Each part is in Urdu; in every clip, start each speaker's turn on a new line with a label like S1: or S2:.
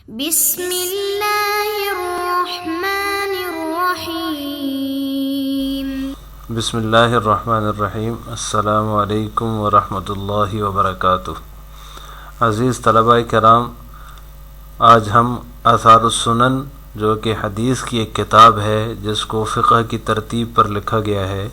S1: بسم اللہ الرحمن الرحیم۔
S2: بسم اللہ الرحمن الرحیم۔ السلام علیکم ورحمۃ اللہ وبرکاتہ۔ عزیز طلباء کرام، آج ہم آثار السنن جو کہ حدیث کی ایک کتاب ہے جس کو فقہ کی ترتیب پر لکھا گیا ہے،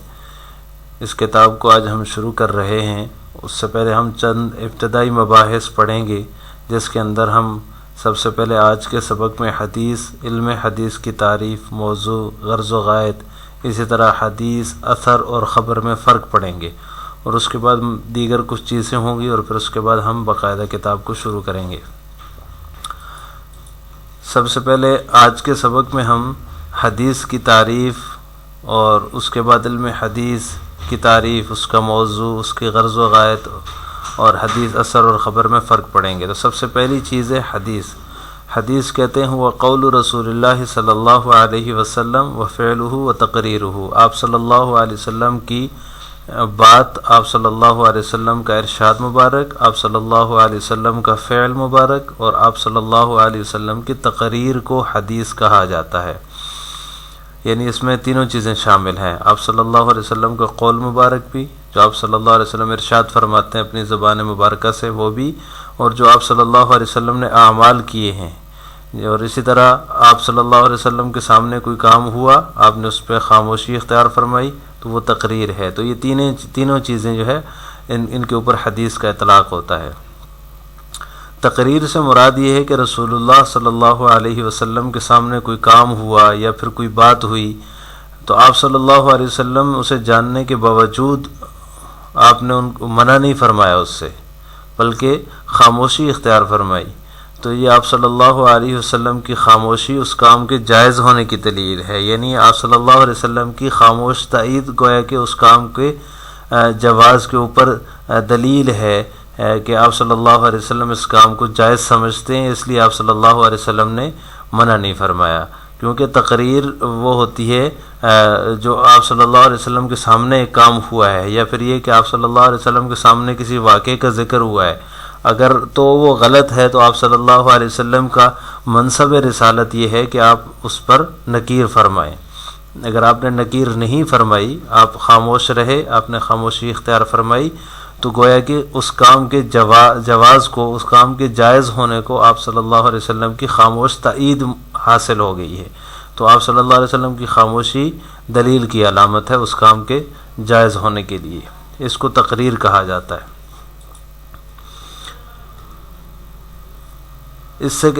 S2: اس کتاب کو آج ہم شروع کر رہے ہیں۔ اس سے پہلے ہم چند ابتدائی مباحث پڑھیں گے جس کے اندر ہم سب سے پہلے آج کے سبق میں حدیث، علم حدیث کی تعریف، موضوع، غرض و غایت، اسی طرح حدیث، اثر اور خبر میں فرق پڑھیں گے، اور اس کے بعد دیگر کچھ چیزیں ہوں گی، اور پھر اس کے بعد ہم باقاعدہ کتاب کو شروع کریں گے۔ سب سے پہلے آج کے سبق میں ہم حدیث کی تعریف اور اس کے بعد علم حدیث کی تعریف، اس کا موضوع، اس کی غرض و غایت اور حدیث، اثر اور خبر میں فرق پڑیں گے۔ تو سب سے پہلی چیز ہے حدیث۔ حدیث کہتے ہیں وہ قول رسول اللہ صلی اللہ علیہ وسلم و فعلہ و تقریرہ، آپ صلی اللہ علیہ وسلم کی بات، آپ صلی اللہ علیہ وسلم کا ارشاد مبارک، آپ صلی اللہ علیہ وسلم کا فعل مبارک اور آپ صلی اللہ علیہ وسلم کی تقریر کو حدیث کہا جاتا ہے۔ یعنی اس میں تینوں چیزیں شامل ہیں، آپ صلی اللہ علیہ وسلم کا قول مبارک بھی، جو آپ صلی اللہ علیہ وسلم ارشاد فرماتے ہیں اپنی زبان مبارکہ سے، وہ بھی، اور جو آپ صلی اللہ علیہ وسلم نے اعمال کیے ہیں، اور اسی طرح آپ صلی اللہ علیہ وسلم کے سامنے کوئی کام ہوا، آپ نے اس پہ خاموشی اختیار فرمائی، تو وہ تقریر ہے۔ تو یہ تینوں چیزیں جو ہے ان کے اوپر حدیث کا اطلاق ہوتا ہے۔ تقریر سے مراد یہ ہے کہ رسول اللہ صلی اللہ علیہ وسلم کے سامنے کوئی کام ہوا یا پھر کوئی بات ہوئی، تو آپ صلی اللہ علیہ وسلم اسے جاننے کے باوجود آپ نے ان کو منع نہیں فرمایا اس سے، بلکہ خاموشی اختیار فرمائی۔ تو یہ آپ صلی اللہ علیہ وسلم کی خاموشی اس کام کے جائز ہونے کی دلیل ہے، یعنی آپ صلی اللہ علیہ وسلم کی خاموش تائید گویا کہ اس کام کے جواز کے اوپر دلیل ہے کہ آپ صلی اللہ علیہ وسلم اس کام کو جائز سمجھتے ہیں، اس لیے آپ صلی اللہ علیہ وسلم نے منع نہیں فرمایا۔ کیونکہ تقریر وہ ہوتی ہے جو آپ صلی اللہ علیہ وسلم کے سامنے ایک کام ہوا ہے، یا پھر یہ کہ آپ صلی اللہ علیہ وسلم کے سامنے کسی واقعے کا ذکر ہوا ہے، اگر تو وہ غلط ہے تو آپ صلی اللہ علیہ وسلم کا منصب رسالت یہ ہے کہ آپ اس پر نکیر فرمائیں۔ اگر آپ نے نکیر نہیں فرمائی، آپ خاموش رہے، آپ نے خاموشی اختیار فرمائی، تو گویا کہ اس کام کے جواز کو، اس کام کے جائز ہونے کو آپ صلی اللہ علیہ وسلم کی خاموش تائید حاصل ہو گئی ہے۔ تو آپ صلی اللہ علیہ وسلم کی خاموشی دلیل کی علامت ہے اس کام کے جائز ہونے کے لیے، اس کو تقریر کہا جاتا ہے۔ اس سے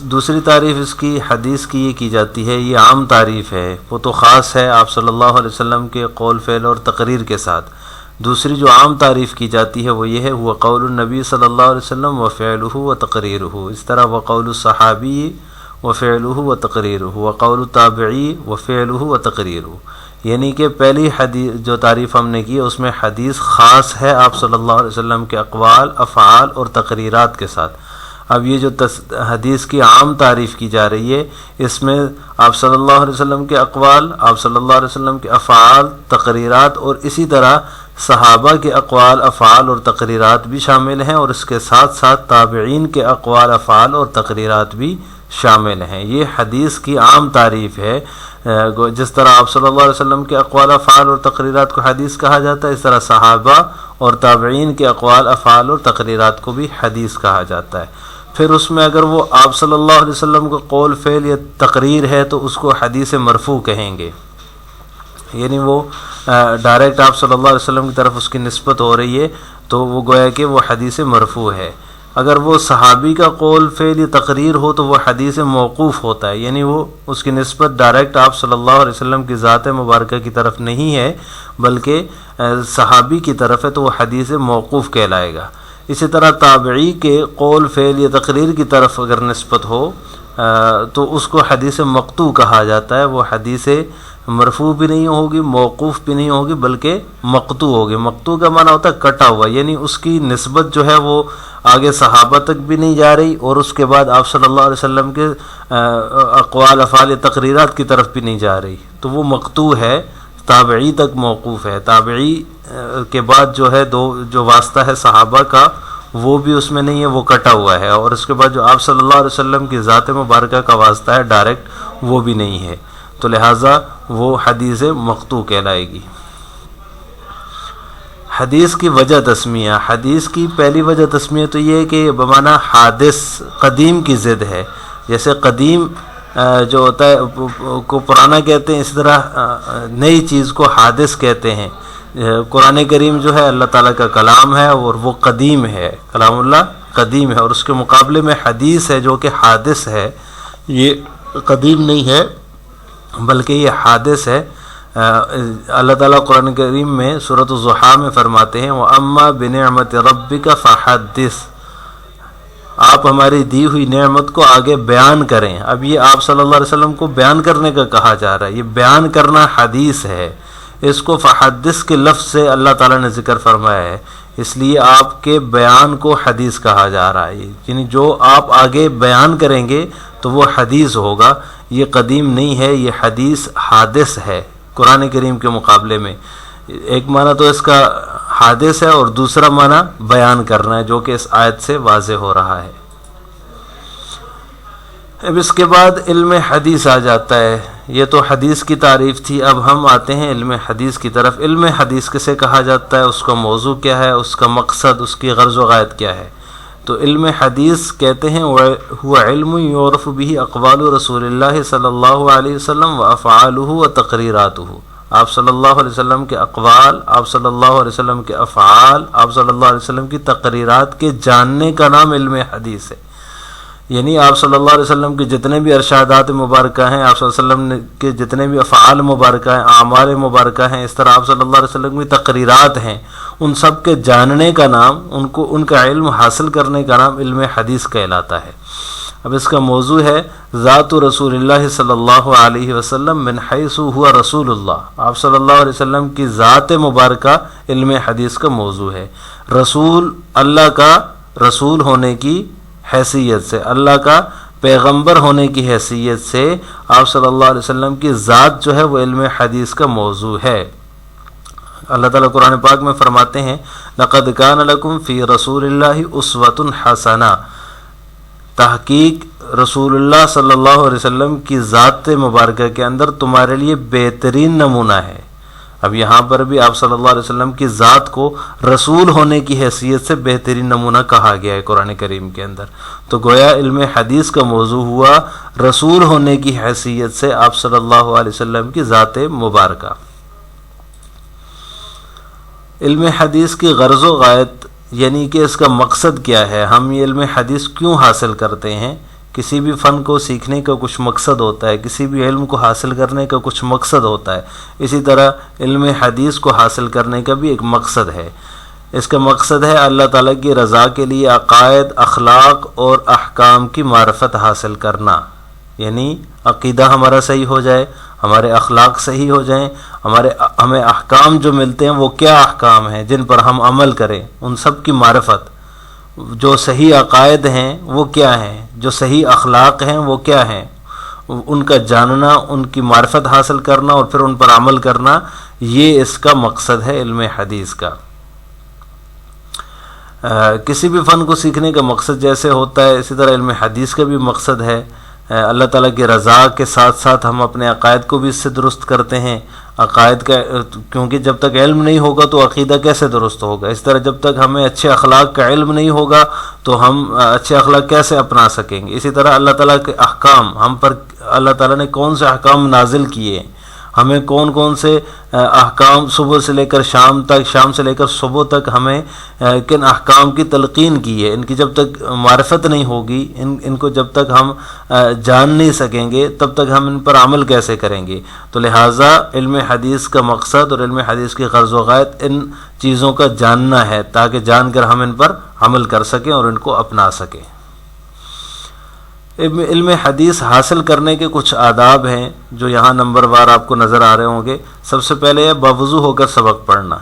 S2: دوسری تعریف اس کی حدیث کی یہ کی جاتی ہے، یہ عام تعریف ہے، وہ تو خاص ہے آپ صلی اللہ علیہ وسلم کے قول، فعل اور تقریر کے ساتھ۔ دوسری جو عام تعریف کی جاتی ہے وہ یہ ہے وہ قول النبی صلی اللہ علیہ وسلم و فعلہ و تقریرہ، اس طرح وہ قول الصحابی و فعلہ و تقریرہ، و قول التابعی و فعلہ و تقریرہ۔ یعنی کہ پہلی حدیث جو تعریف ہم نے کی اس میں حدیث خاص ہے آپ صلی اللہ علیہ وسلم کے اقوال، افعال اور تقریرات کے ساتھ۔ اب یہ جو حدیث کی عام تعریف کی جا رہی ہے، اس میں آپ صلی اللہ علیہ وسلم کے اقوال، آپ صلی اللہ علیہ وسلم کے افعال، تقریرات اور اسی طرح صحابہ کے اقوال، افعال اور تقریرات بھی شامل ہیں، اور اس کے ساتھ ساتھ تابعین کے اقوال، افعال اور تقریرات بھی شامل ہیں۔ یہ حدیث کی عام تعریف ہے۔ جس طرح آپ صلی اللہ علیہ وسلم کے اقوال، افعال اور تقریرات کو حدیث کہا جاتا ہے، اس طرح صحابہ اور تابعین کے اقوال، افعال اور تقریرات کو بھی حدیث کہا جاتا ہے۔ پھر اس میں اگر وہ آپ صلی اللہ علیہ وسلم کا قول، فعل یا تقریر ہے تو اس کو حدیث مرفوع کہیں گے، یعنی وہ ڈائریکٹ آپ صلی اللہ علیہ وسلم کی طرف اس کی نسبت ہو رہی ہے، تو وہ گویا کہ وہ حدیث مرفوع ہے۔ اگر وہ صحابی کا قول، فعل یا تقریر ہو تو وہ حدیث موقوف ہوتا ہے، یعنی وہ اس کی نسبت ڈائریکٹ آپ صلی اللہ علیہ وسلم کی ذات مبارکہ کی طرف نہیں ہے بلکہ صحابی کی طرف ہے، تو وہ حدیث موقوف کہلائے گا۔ اسی طرح تابعی کے قول، فعل یا تقریر کی طرف اگر نسبت ہو تو اس کو حدیث مقطوع کہا جاتا ہے، وہ حدیث مرفوع بھی نہیں ہوگی، موقوف بھی نہیں ہوگی، بلکہ مقطوع ہوگی۔ مقطوع کا معنی ہوتا ہے کٹا ہوا، یعنی اس کی نسبت جو ہے وہ آگے صحابہ تک بھی نہیں جا رہی، اور اس کے بعد آپ صلی اللہ علیہ وسلم کے اقوال، افعال یا تقریرات کی طرف بھی نہیں جا رہی، تو وہ مقطوع ہے، تابعی تک موقوف ہے۔ تابعی کے بعد جو ہے جو واسطہ ہے صحابہ کا، وہ بھی اس میں نہیں ہے، وہ کٹا ہوا ہے، اور اس کے بعد جو آپ صلی اللہ علیہ وسلم کی ذات مبارکہ کا واسطہ ہے ڈائریکٹ، وہ بھی نہیں ہے، تو لہٰذا وہ حدیث مقطوع کہلائے گی۔ حدیث کی وجہ تسمیہ، حدیث کی پہلی وجہ تسمیہ تو یہ ہے کہ بمعنی حادث، قدیم کی ضد ہے۔ جیسے قدیم جو ہوتا ہے کو پرانا کہتے ہیں، اس طرح نئی چیز کو حادث کہتے ہیں۔ قرآن کریم جو ہے اللہ تعالیٰ کا کلام ہے اور وہ قدیم ہے، کلام اللہ قدیم ہے، اور اس کے مقابلے میں حدیث ہے جو کہ حادث ہے، یہ قدیم نہیں ہے بلکہ یہ حادث ہے۔ اللہ تعالیٰ قرآن کریم میں سورۃ الضحیٰ میں فرماتے ہیں وَأَمَّا بِنِعْمَةِ رَبِّكَ فَحَدِّثْ، آپ ہماری دی ہوئی نعمت کو آگے بیان کریں۔ اب یہ آپ صلی اللہ علیہ وسلم کو بیان کرنے کا کہا جا رہا ہے، یہ بیان کرنا حدیث ہے، اس کو فحدث کے لفظ سے اللہ تعالیٰ نے ذکر فرمایا ہے، اس لیے آپ کے بیان کو حدیث کہا جا رہا ہے، یعنی جو آپ آگے بیان کریں گے تو وہ حدیث ہوگا، یہ قدیم نہیں ہے، یہ حدیث حادث ہے قرآن کریم کے مقابلے میں۔ ایک معنی تو اس کا حادث ہے اور دوسرا معنی بیان کرنا ہے، جو کہ اس آیت سے واضح ہو رہا ہے۔ اب اس کے بعد علم حدیث آ جاتا ہے، یہ تو حدیث کی تعریف تھی، اب ہم آتے ہیں علم حدیث کی طرف۔ علم حدیث کسے کہا جاتا ہے، اس کا موضوع کیا ہے، اس کا مقصد، اس کی غرض و غایت کیا ہے؟ تو علم حدیث کہتے ہیں ہوا علم یعرف به اقوال رسول اللہ صلی اللہ علیہ وسلم و افعالہ و تقریراتہ، آپ صلی اللہ علیہ وسلم کے اقوال، آپ صلی اللہ علیہ وسلم کے افعال، آپ صلی اللہ علیہ وسلم کی تقریرات کے جاننے کا نام علم حدیث ہے۔ یعنی آپ صلی اللہ علیہ وسلم کے جتنے بھی ارشادات مبارکہ ہیں، آپ صلی اللہ علیہ وسلم کے جتنے بھی افعال مبارکہ ہیں، اعمال مبارکہ ہیں، اس طرح آپ صلی اللہ علیہ وسلم کی تقریرات ہیں، ان سب کے جاننے کا نام، ان کا علم حاصل کرنے کا نام علم حدیث کہلاتا ہے۔ اب اس کا موضوع ہے ذات رسول اللہ صلی اللہ علیہ وسلم من حیث ہوا رسول اللہ، آپ صلی اللہ علیہ وسلم کی ذات مبارکہ علم حدیث کا موضوع ہے۔ رسول، اللہ کا رسول ہونے کی حیثیت سے، اللہ کا پیغمبر ہونے کی حیثیت سے آپ صلی اللہ علیہ وسلم کی ذات جو ہے وہ علم حدیث کا موضوع ہے۔ اللہ تعالیٰ قرآن پاک میں فرماتے ہیں لَقَدْ كَانَ لَكُمْ فِي رَسُولِ اللَّهِ أُسْوَةٌ حَسَنَةٌ، تحقیق رسول اللہ صلی اللہ علیہ وسلم کی ذات مبارکہ کے اندر تمہارے لیے بہترین نمونہ ہے۔ اب یہاں پر بھی آپ صلی اللہ علیہ وسلم کی ذات کو رسول ہونے کی حیثیت سے بہترین نمونہ کہا گیا ہے قرآن کریم کے اندر، تو گویا علم حدیث کا موضوع ہوا رسول ہونے کی حیثیت سے آپ صلی اللہ علیہ وسلم کی ذات مبارکہ۔ علم حدیث کی غرض و غایت، یعنی کہ اس کا مقصد کیا ہے، ہم یہ علم حدیث کیوں حاصل کرتے ہیں؟ کسی بھی فن کو سیکھنے کا کچھ مقصد ہوتا ہے، کسی بھی علم کو حاصل کرنے کا کچھ مقصد ہوتا ہے، اسی طرح علم حدیث کو حاصل کرنے کا بھی ایک مقصد ہے۔ اس کا مقصد ہے اللہ تعالیٰ کی رضا کے لیے عقائد، اخلاق اور احکام کی معرفت حاصل کرنا، یعنی عقیدہ ہمارا صحیح ہو جائے، ہمارے اخلاق صحیح ہو جائیں، ہمیں احکام جو ملتے ہیں وہ کیا احکام ہیں جن پر ہم عمل کریں، ان سب کی معرفت، جو صحیح عقائد ہیں وہ کیا ہیں، جو صحیح اخلاق ہیں وہ کیا ہیں، ان کا جاننا، ان کی معرفت حاصل کرنا اور پھر ان پر عمل کرنا، یہ اس کا مقصد ہے علم حدیث کا۔ کسی بھی فن کو سیکھنے کا مقصد جیسے ہوتا ہے، اسی طرح علم حدیث کا بھی مقصد ہے اللہ تعالیٰ کی رضا کے ساتھ ساتھ ہم اپنے عقائد کو بھی اس سے درست کرتے ہیں۔ عقائد کا، کیونکہ جب تک علم نہیں ہوگا تو عقیدہ کیسے درست ہوگا، اس طرح جب تک ہمیں اچھے اخلاق کا علم نہیں ہوگا تو ہم اچھے اخلاق کیسے اپنا سکیں گے۔ اسی طرح اللہ تعالیٰ کے احکام، ہم پر اللہ تعالیٰ نے کون سے احکام نازل کیے ہیں، ہمیں کون کون سے احکام صبح سے لے کر شام تک، شام سے لے کر صبح تک ہمیں کن احکام کی تلقین کی ہے، ان کی جب تک معرفت نہیں ہوگی، ان کو جب تک ہم جان نہیں سکیں گے تب تک ہم ان پر عمل کیسے کریں گے۔ تو لہٰذا علم حدیث کا مقصد اور علم حدیث کی غرض و غایت ان چیزوں کا جاننا ہے، تاکہ جان کر ہم ان پر عمل کر سکیں اور ان کو اپنا سکیں۔ علم حدیث حاصل کرنے کے کچھ آداب ہیں جو یہاں نمبر وار آپ کو نظر آ رہے ہوں گے۔ سب سے پہلے ہے باوضو ہو کر سبق پڑھنا۔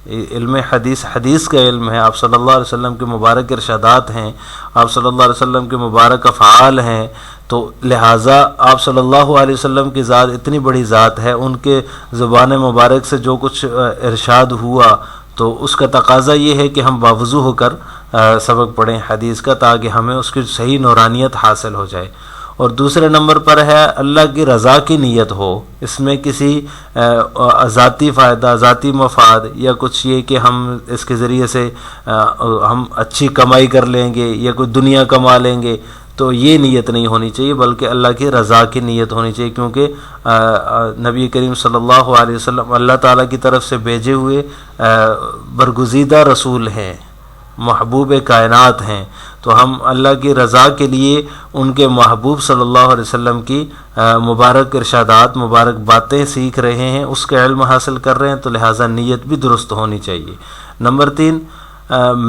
S2: علم حدیث کا علم ہے، آپ صلی اللہ علیہ وسلم کے مبارک ارشادات ہیں، آپ صلی اللہ علیہ وسلم کے مبارک افعال ہیں، تو لہٰذا آپ صلی اللہ علیہ وسلم کی ذات اتنی بڑی ذات ہے، ان کے زبان مبارک سے جو کچھ ارشاد ہوا تو اس کا تقاضا یہ ہے کہ ہم باوضو ہو کر سبق پڑھیں حدیث کا، تاکہ ہمیں اس کی صحیح نورانیت حاصل ہو جائے۔ اور دوسرے نمبر پر ہے اللہ کی رضا کی نیت ہو، اس میں کسی ذاتی فائدہ، ذاتی مفاد یا کچھ یہ کہ ہم اس کے ذریعے سے ہم اچھی کمائی کر لیں گے یا کوئی دنیا کما لیں گے، تو یہ نیت نہیں ہونی چاہیے، بلکہ اللہ کی رضا کی نیت ہونی چاہیے، کیونکہ نبی کریم صلی اللہ علیہ وسلم اللہ تعالیٰ کی طرف سے بھیجے ہوئے برگزیدہ رسول ہیں، محبوب کائنات ہیں، تو ہم اللہ کی رضا کے لیے ان کے محبوب صلی اللہ علیہ وسلم کی مبارک ارشادات، مبارک باتیں سیکھ رہے ہیں، اس کا علم حاصل کر رہے ہیں، تو لہٰذا نیت بھی درست ہونی چاہیے۔ نمبر 3،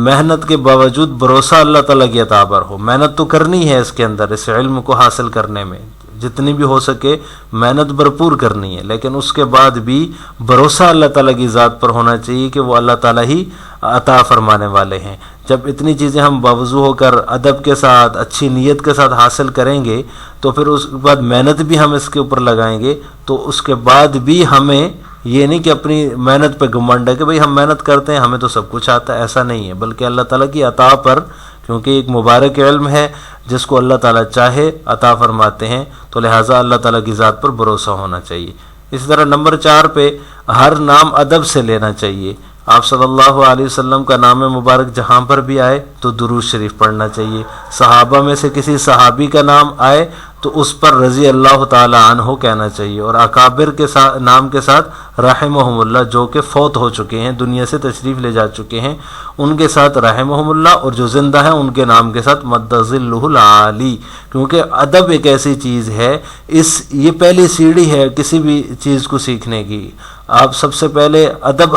S2: محنت کے باوجود بھروسہ اللہ تعالیٰ کی عطا پر ہو۔ محنت تو کرنی ہے اس کے اندر، اس علم کو حاصل کرنے میں جتنی بھی ہو سکے محنت بھرپور کرنی ہے، لیکن اس کے بعد بھی بھروسہ اللہ تعالیٰ کی ذات پر ہونا چاہیے کہ وہ اللہ تعالیٰ ہی عطا فرمانے والے ہیں۔ جب اتنی چیزیں ہم باوضو ہو کر ادب کے ساتھ، اچھی نیت کے ساتھ حاصل کریں گے، تو پھر اس کے بعد محنت بھی ہم اس کے اوپر لگائیں گے، تو اس کے بعد بھی ہمیں یہ نہیں کہ اپنی محنت پہ گھمنڈ ہے کہ بھئی ہم محنت کرتے ہیں ہمیں تو سب کچھ آتا ہے، ایسا نہیں ہے، بلکہ اللہ تعالیٰ کی عطا پر، کیونکہ ایک مبارک علم ہے جس کو اللہ تعالیٰ چاہے عطا فرماتے ہیں، تو لہٰذا اللہ تعالیٰ کی ذات پر بھروسہ ہونا چاہیے۔ اسی طرح نمبر 4 پہ ہر نام ادب سے لینا چاہیے۔ آپ صلی اللہ علیہ وسلم کا نام مبارک جہاں پر بھی آئے تو درود شریف پڑھنا چاہیے۔ صحابہ میں سے کسی صحابی کا نام آئے تو اس پر رضی اللہ تعالی عنہ کہنا چاہیے، اور اکابر کے نام کے ساتھ رحمہم اللہ، جو کہ فوت ہو چکے ہیں، دنیا سے تشریف لے جا چکے ہیں، ان کے ساتھ رحمہم اللہ، اور جو زندہ ہیں ان کے نام کے ساتھ مد ظلہ العالی، کیونکہ ادب ایک ایسی چیز ہے، یہ پہلی سیڑھی ہے کسی بھی چیز کو سیکھنے کی۔ آپ سب سے پہلے ادب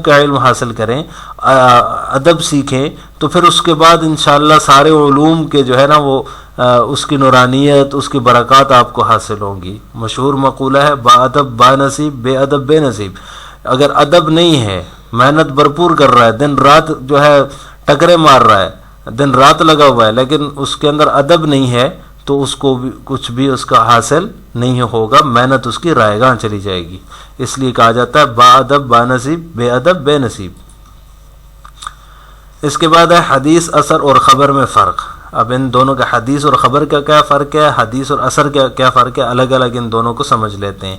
S2: کا علم حاصل کریں، ادب سیکھیں، تو پھر اس کے بعد انشاءاللہ سارے علوم کے جو ہے نا وہ اس کی نورانیت، اس کی برکات آپ کو حاصل ہوں گی۔ مشہور مقولہ ہے با ادب با نصیب، بے ادب بے نصیب۔ اگر ادب نہیں ہے، محنت بھرپور کر رہا ہے، دن رات جو ہے ٹکرے مار رہا ہے، دن رات لگا ہوا ہے، لیکن اس کے اندر ادب نہیں ہے، تو اس کو بھی کچھ بھی اس کا حاصل نہیں ہوگا، محنت اس کی رائے گاں چلی جائے گی۔ اس لیے کہا جاتا ہے با ادب با نصیب، بے ادب بے نصیب۔ اس کے بعد ہے حدیث، اثر اور خبر میں فرق۔ اب ان دونوں کا حدیث اور خبر کا کیا فرق ہے، حدیث اور اثر کا کیا فرق ہے، الگ الگ ان دونوں کو سمجھ لیتے ہیں۔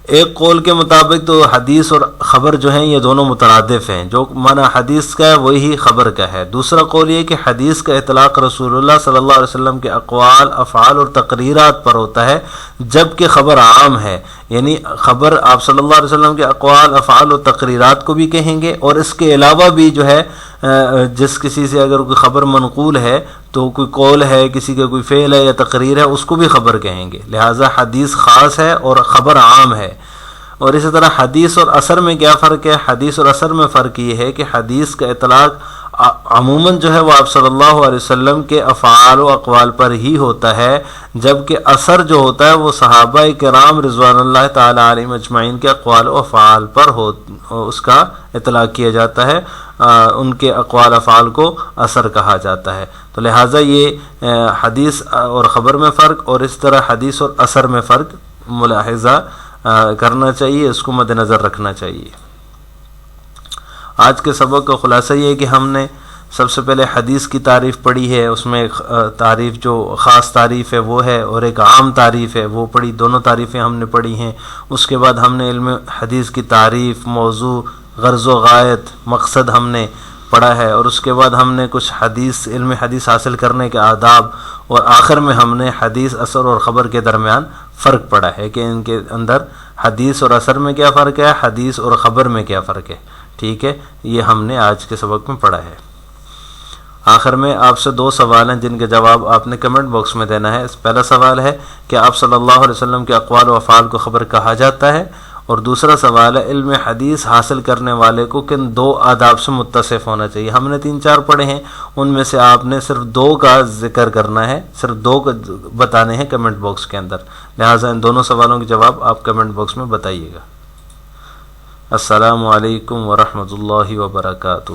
S2: ایک قول کے مطابق تو حدیث اور خبر جو ہیں یہ دونوں مترادف ہیں، جو معنی حدیث کا ہے وہی خبر کا ہے۔ دوسرا قول یہ کہ حدیث کا اطلاق رسول اللہ صلی اللہ علیہ وسلم کے اقوال، افعال اور تقریرات پر ہوتا ہے، جبکہ خبر عام ہے، یعنی خبر آپ صلی اللہ علیہ وسلم کے اقوال، افعال اور تقریرات کو بھی کہیں گے، اور اس کے علاوہ بھی جو ہے جس کسی سے اگر کوئی خبر منقول ہے تو کوئی قول ہے، کسی کا کوئی فعل ہے یا تقریر ہے، اس کو بھی خبر کہیں گے۔ لہٰذا حدیث خاص ہے اور خبر عام ہے۔ اور اسی طرح حدیث اور اثر میں کیا فرق ہے؟ حدیث اور اثر میں فرق یہ ہے کہ حدیث کا اطلاق عموماً جو ہے وہ آپ صلی اللہ علیہ وسلم کے افعال و اقوال پر ہی ہوتا ہے، جبکہ اثر جو ہوتا ہے وہ صحابہ کرام رضوان اللہ تعالی علیہم اجمعین کے اقوال و افعال پر اس کا اطلاق کیا جاتا ہے، ان کے اقوال افعال کو اثر کہا جاتا ہے۔ تو لہٰذا یہ حدیث اور خبر میں فرق، اور اس طرح حدیث اور اثر میں فرق ملاحظہ کرنا چاہیے، اس کو مد نظر رکھنا چاہیے۔ آج کے سبق کا خلاصہ یہ ہے کہ ہم نے سب سے پہلے حدیث کی تعریف پڑھی ہے، اس میں ایک تعریف جو خاص تعریف ہے وہ ہے، اور ایک عام تعریف ہے وہ پڑھی، دونوں تعریفیں ہم نے پڑھی ہیں۔ اس کے بعد ہم نے علم حدیث کی تعریف، موضوع، غرض و غایت، مقصد ہم نے پڑھا ہے، اور اس کے بعد ہم نے کچھ علم حدیث حاصل کرنے کے آداب، اور آخر میں ہم نے حدیث، اثر اور خبر کے درمیان فرق پڑھا ہے کہ ان کے اندر حدیث اور اثر میں کیا فرق ہے، حدیث اور خبر میں کیا فرق ہے۔ ٹھیک ہے، یہ ہم نے آج کے سبق میں پڑھا ہے۔ آخر میں آپ سے 2 سوال ہیں جن کے جواب آپ نے کمنٹ باکس میں دینا ہے۔ پہلا سوال ہے کہ آپ صلی اللہ علیہ وسلم کے اقوال و افعال کو خبر کہا جاتا ہے، اور دوسرا سوال ہے علم حدیث حاصل کرنے والے کو کن 2 آداب سے متصف ہونا چاہیے۔ ہم نے 3-4 پڑھے ہیں، ان میں سے آپ نے صرف 2 کا ذکر کرنا ہے، صرف 2 کو بتانے ہیں کمنٹ باکس کے اندر، لہٰذا ان دونوں سوالوں کے جواب آپ کمنٹ باکس میں بتائیے گا۔ السلام علیکم ورحمۃ اللہ وبرکاتہ۔